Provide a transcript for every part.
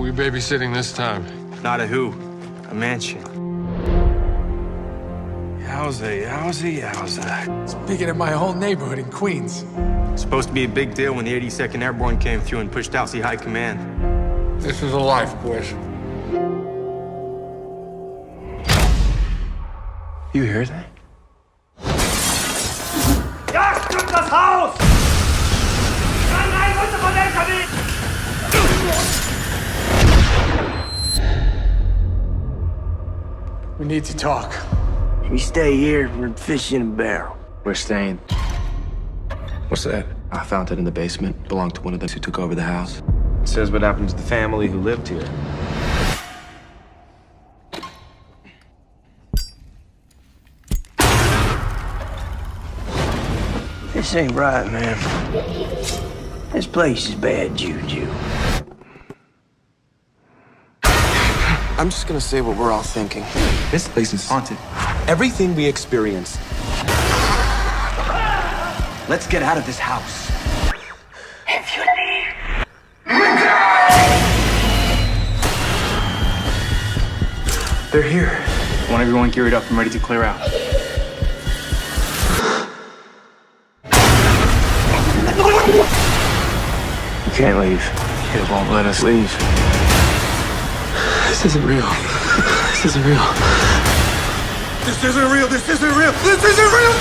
we babysitting this time? Not a who, a mansion. Yowza. Speaking of my whole neighborhood in Queens. It's supposed to be a big deal when the 82nd Airborne came through and pushed out High Command. This is a life, boys. You hear that? Ja, stimmt das Haus! Nein, nein, runter von der LKW! We need to talk. We stay here, we're fish in a barrel. We're staying. What's that? I found it in the basement. Belonged to one of those who took over the house. It says what happened to the family who lived here. This ain't right, man. This place is bad juju. I'm just gonna say what we're all thinking. This place is haunted. Everything we experience. Let's get out of this house. If you leave. They're here. I want everyone geared up and ready to clear out. You can't leave. It won't let us leave. This isn't real. This isn't real. This isn't real, this isn't real, this isn't real!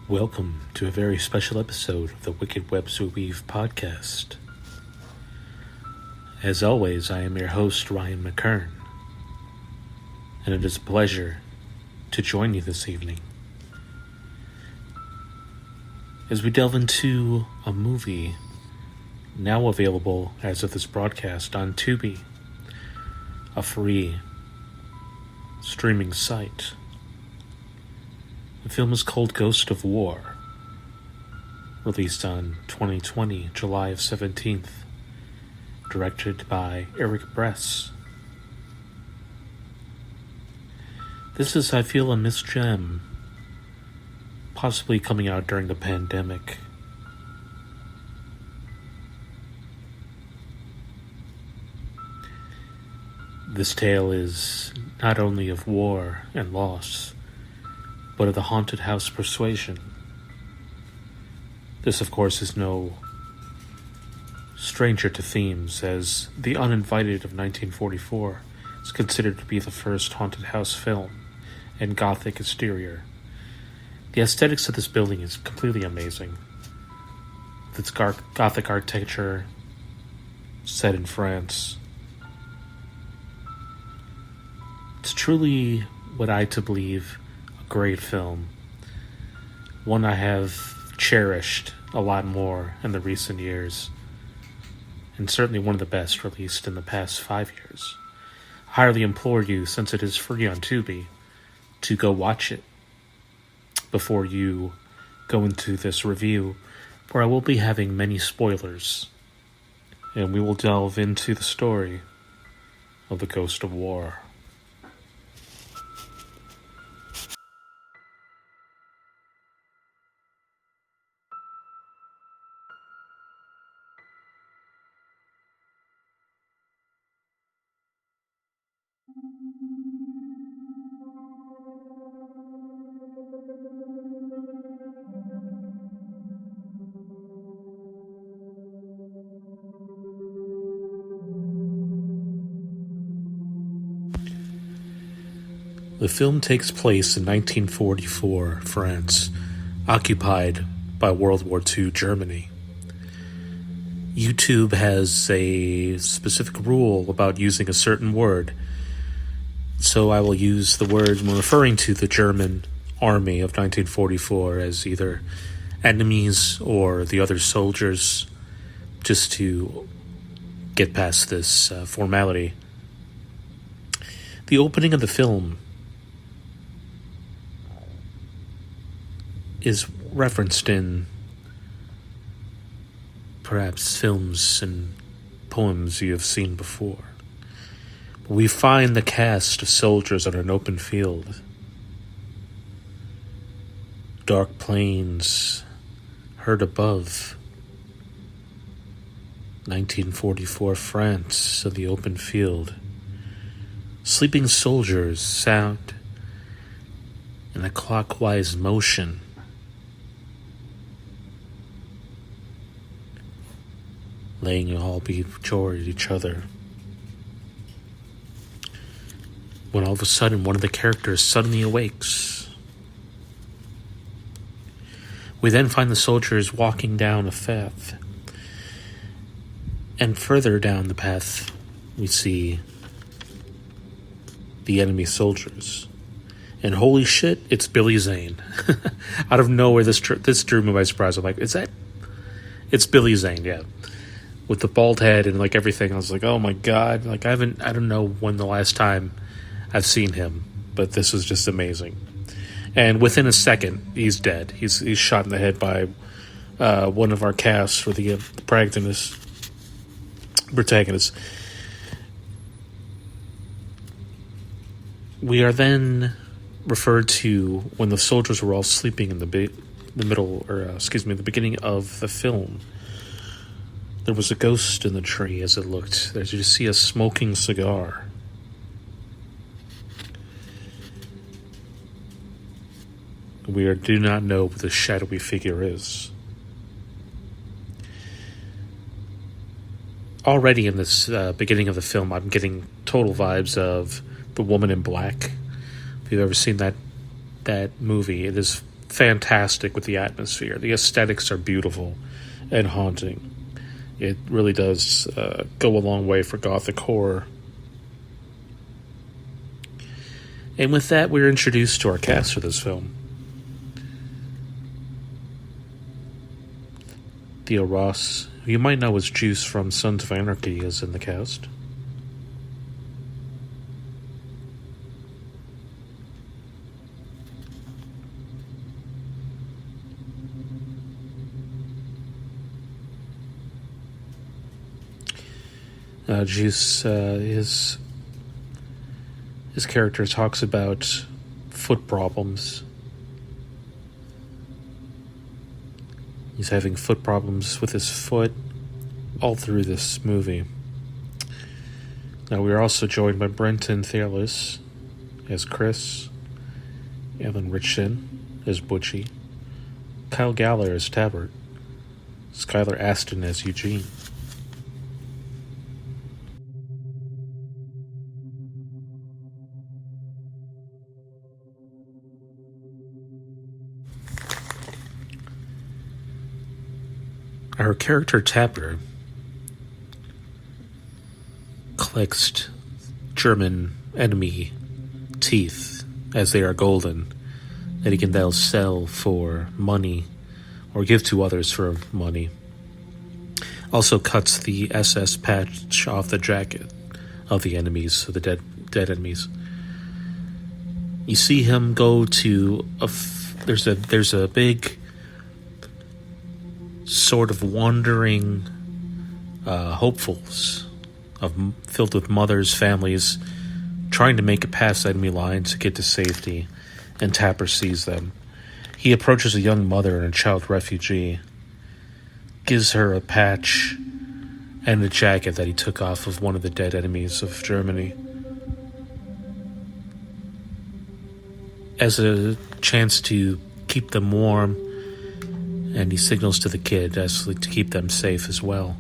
Welcome to a very special episode of the Wicked Webs We Weave podcast. As always, I am your host, Ryan McKern, and it is a pleasure to join you this evening as we delve into a movie now available as of this broadcast on Tubi, a free streaming site. The film is called Ghost of War, released on 2020, July 17th, directed by Eric Bress. This is, I feel, a missed gem, possibly coming out during the pandemic. This tale is not only of war and loss, but of the haunted house persuasion. This, of course, is no stranger to themes, as The Uninvited of 1944 is considered to be the first haunted house film in Gothic exterior. The aesthetics of this building is completely amazing. With its Gothic architecture set in France. It's truly what I to believe great film, one I have cherished a lot more in the recent years, and certainly one of the best released in the past 5 years. I highly implore you, since it is free on Tubi, to go watch it before you go into this review, where I will be having many spoilers, and we will delve into the story of the Ghost of War. The film takes place in 1944 France, occupied by World War II Germany. YouTube has a specific rule about using a certain word, so I will use the word when referring to the German army of 1944 as either enemies or the other soldiers, just to get past this formality The opening of the film is referenced in perhaps films and poems you have seen before. We find the cast of soldiers on an open field. Dark plains heard above. 1944 France in the open field. Sleeping soldiers sound in a clockwise motion. Laying all toward each other. When all of a sudden one of the characters suddenly awakes. We then find the soldiers walking down a path. And further down the path, we see the enemy soldiers. And holy shit, it's Billy Zane. Out of nowhere, this drew me by surprise. I'm like, is that? It's Billy Zane, yeah. With the bald head and like everything. I was like, oh my god. Like I don't know when the last time I've seen him, but this was just amazing. And within a second, he's dead. He's shot in the head by one of our casts for the protagonist. We are then referred to when the soldiers were all sleeping in the beginning of the film. There was a ghost in the tree as it looked. There you see a smoking cigar. We do not know what the shadowy figure is. Already in this beginning of the film, I'm getting total vibes of The Woman in Black. If you've ever seen that movie, it is fantastic with the atmosphere. The aesthetics are beautiful and haunting. It really does go a long way for gothic horror. And with that, we're introduced to our cast for this film. Theo Ross, who you might know as Juice from Sons of Anarchy, is in the cast. Juice, his character talks about foot problems. He's having foot problems with his foot all through this movie. Now we are also joined by Brenton Thales as Chris, Alan Richson as Butchie, Kyle Galler as Tabbert, Skylar Aston as Eugene. Our character Tapper collects German enemy teeth as they are golden that he can then sell for money or give to others for money. Also cuts the SS patch off the jacket of the enemies, of the dead enemies. You see him go to there's a big sort of wandering hopefuls filled with mothers, families trying to make it past enemy lines to get to safety, and Tapper sees them. He approaches a young mother and a child refugee, gives her a patch and a jacket that he took off of one of the dead enemies of Germany as a chance to keep them warm. And he signals to the kid to keep them safe as well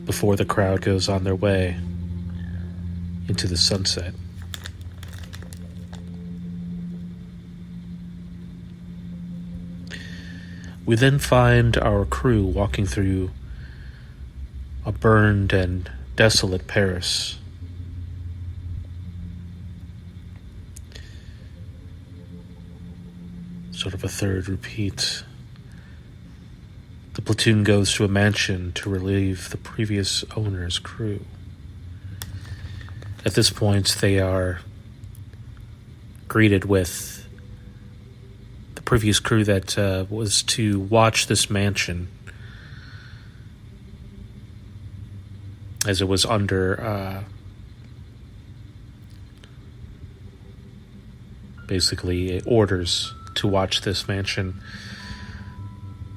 before the crowd goes on their way into the sunset. We then find our crew walking through a burned and desolate Paris. Sort of a third repeat. The platoon goes to a mansion to relieve the previous owner's crew. At this point, they are greeted with the previous crew that was to watch this mansion as it was under basically orders to watch this mansion.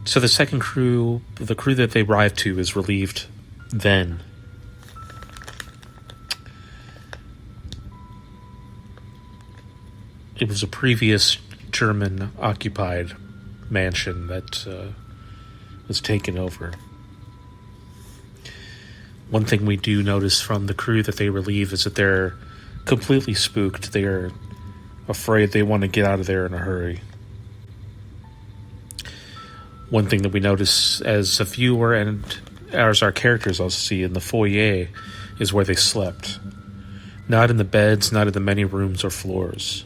So the second crew, the crew that they arrived to, is relieved then. It was a previous German-occupied mansion that was taken over. One thing we do notice from the crew that they relieve is that they're completely spooked. They are afraid. They want to get out of there in a hurry. One thing that we notice as a viewer and as our characters also see in the foyer is where they slept. Not in the beds, not in the many rooms or floors.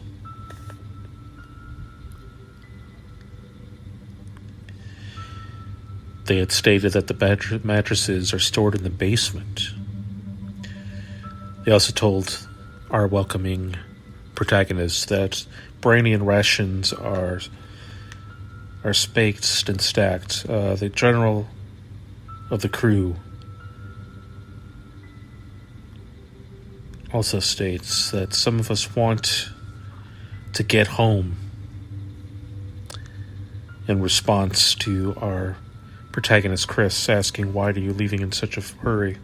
They had stated that the mattresses are stored in the basement. They also told our welcoming protagonists that brandy and rations are spaced and stacked. The general of the crew also states that some of us want to get home in response to our protagonist Chris asking, "Why are you leaving in such a hurry?"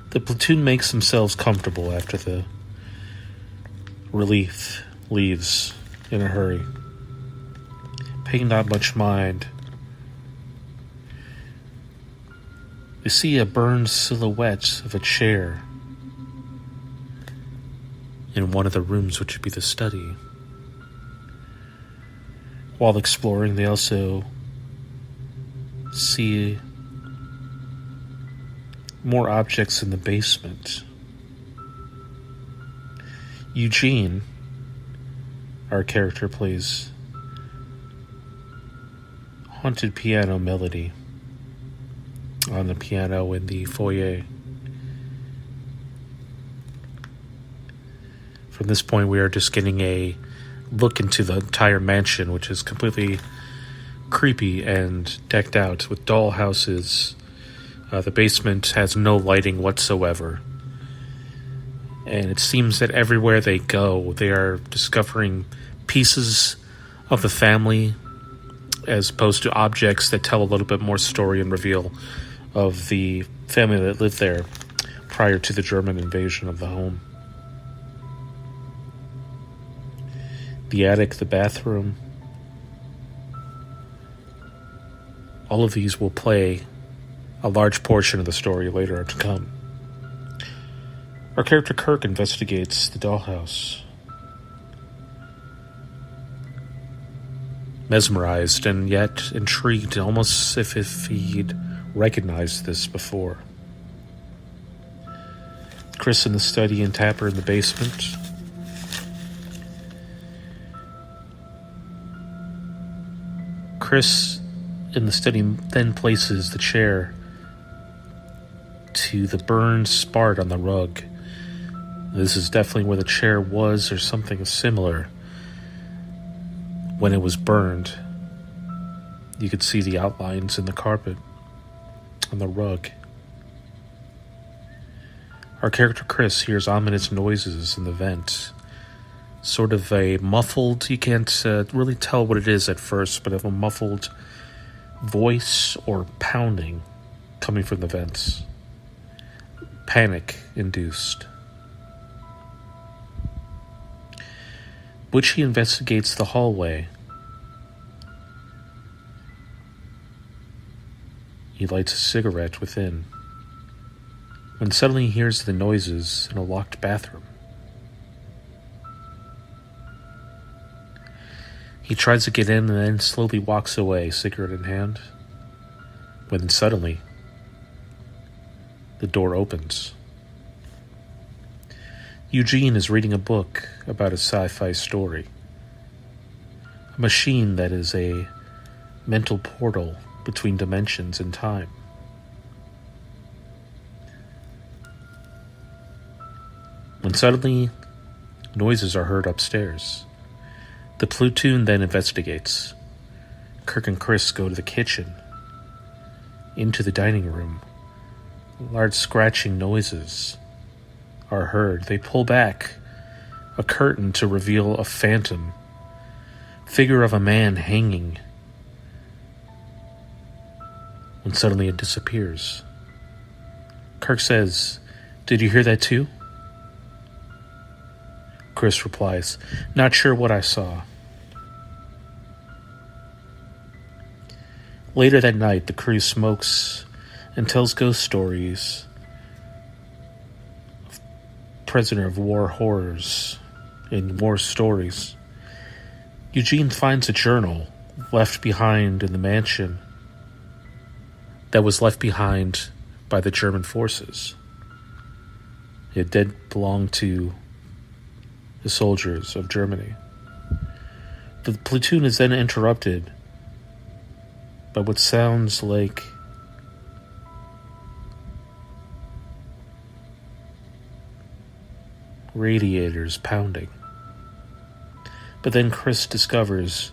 The platoon makes themselves comfortable after the relief leaves in a hurry, paying not much mind. You see a burned silhouette of a chair in one of the rooms, which would be the study. While exploring, they also see more objects in the basement. Eugene, our character, plays haunted piano melody on the piano in the foyer. From this point, we are just getting a look into the entire mansion, which is completely creepy and decked out with doll houses. The basement has no lighting whatsoever. And it seems that everywhere they go, they are discovering pieces of the family as opposed to objects that tell a little bit more story and reveal of the family that lived there prior to the German invasion of the home. The attic, the bathroom, all of these will play a large portion of the story later to come. Our character Kirk investigates the dollhouse, mesmerized and yet intrigued, almost as if he'd recognized this before. Chris in the study and Tapper in the basement. Chris in the study then places the chair to the burned spart on the rug. This is definitely where the chair was or something similar when it was burned. You could see the outlines in the carpet on the rug. Our character Chris hears ominous noises in the vent. Sort of a muffled, you can't really tell what it is at first, but of a muffled voice or pounding coming from the vents. Panic induced. Which he investigates the hallway. He lights a cigarette within, when suddenly he hears the noises in a locked bathroom. He tries to get in and then slowly walks away, cigarette in hand, when suddenly the door opens. Eugene is reading a book about a sci-fi story. A machine that is a mental portal between dimensions and time. when suddenly noises are heard upstairs. The platoon then investigates. Kirk and Chris go to the kitchen, into the dining room. Large scratching noises are heard. They pull back a curtain to reveal a phantom figure of a man hanging, when suddenly it disappears. Kirk says, "Did you hear that too?" Chris replies, "Not sure what I saw." Later that night, the crew smokes and tells ghost stories of prisoner of war horrors and war stories. Eugene finds a journal left behind in the mansion that was left behind by the German forces. It did belong to the soldiers of Germany. The platoon is then interrupted by what sounds like radiators pounding. But then Chris discovers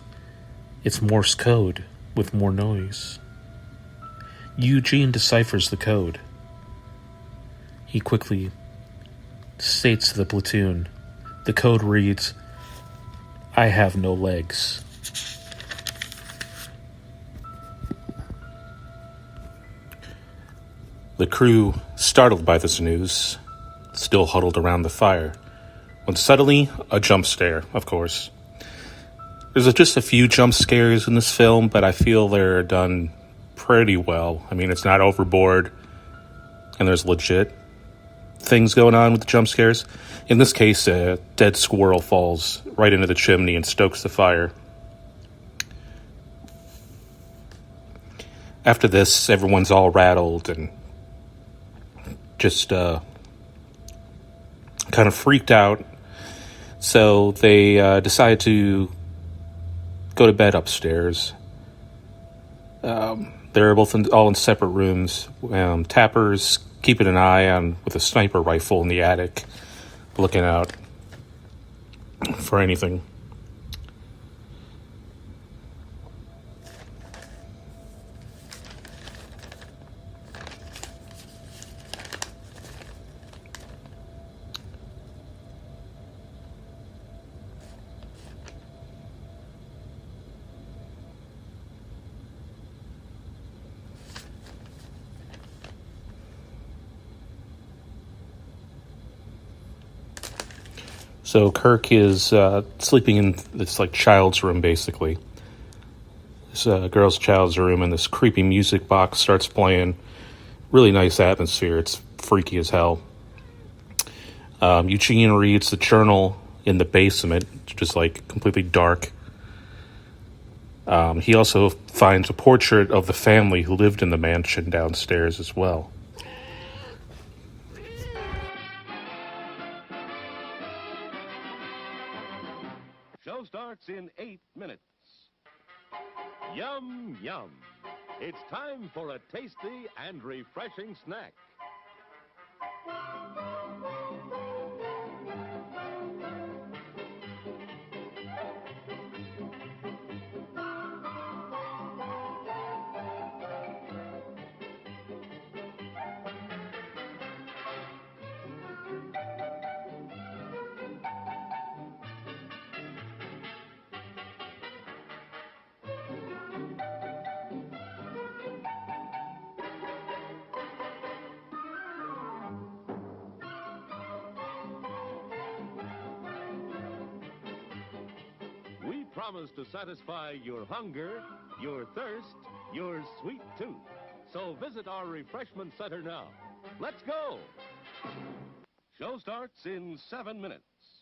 it's Morse code with more noise. Eugene deciphers the code. He quickly states to the platoon, the code reads, "I have no legs." The crew, startled by this news, still huddled around the fire, when suddenly a jump scare, of course. There's just a few jump scares in this film, but I feel they're done pretty well. I mean, it's not overboard, and there's legit things going on with the jump scares. In this case, a dead squirrel falls right into the chimney and stokes the fire. After this, everyone's all rattled and just kind of freaked out. So they decide to go to bed upstairs. They're both all in separate rooms. Tapper's keeping an eye on with a sniper rifle in the attic, looking out for anything. So Kirk is sleeping in this child's room, basically. This girl's child's room, and this creepy music box starts playing. Really nice atmosphere. It's freaky as hell. Eugene reads the journal in the basement, just completely dark. He also finds a portrait of the family who lived in the mansion downstairs as well. Show starts in 8 minutes. Yum, yum. It's time for a tasty and refreshing snack. We promise to satisfy your hunger, your thirst, your sweet tooth. So visit our refreshment center now. Let's go! Show starts in 7 minutes.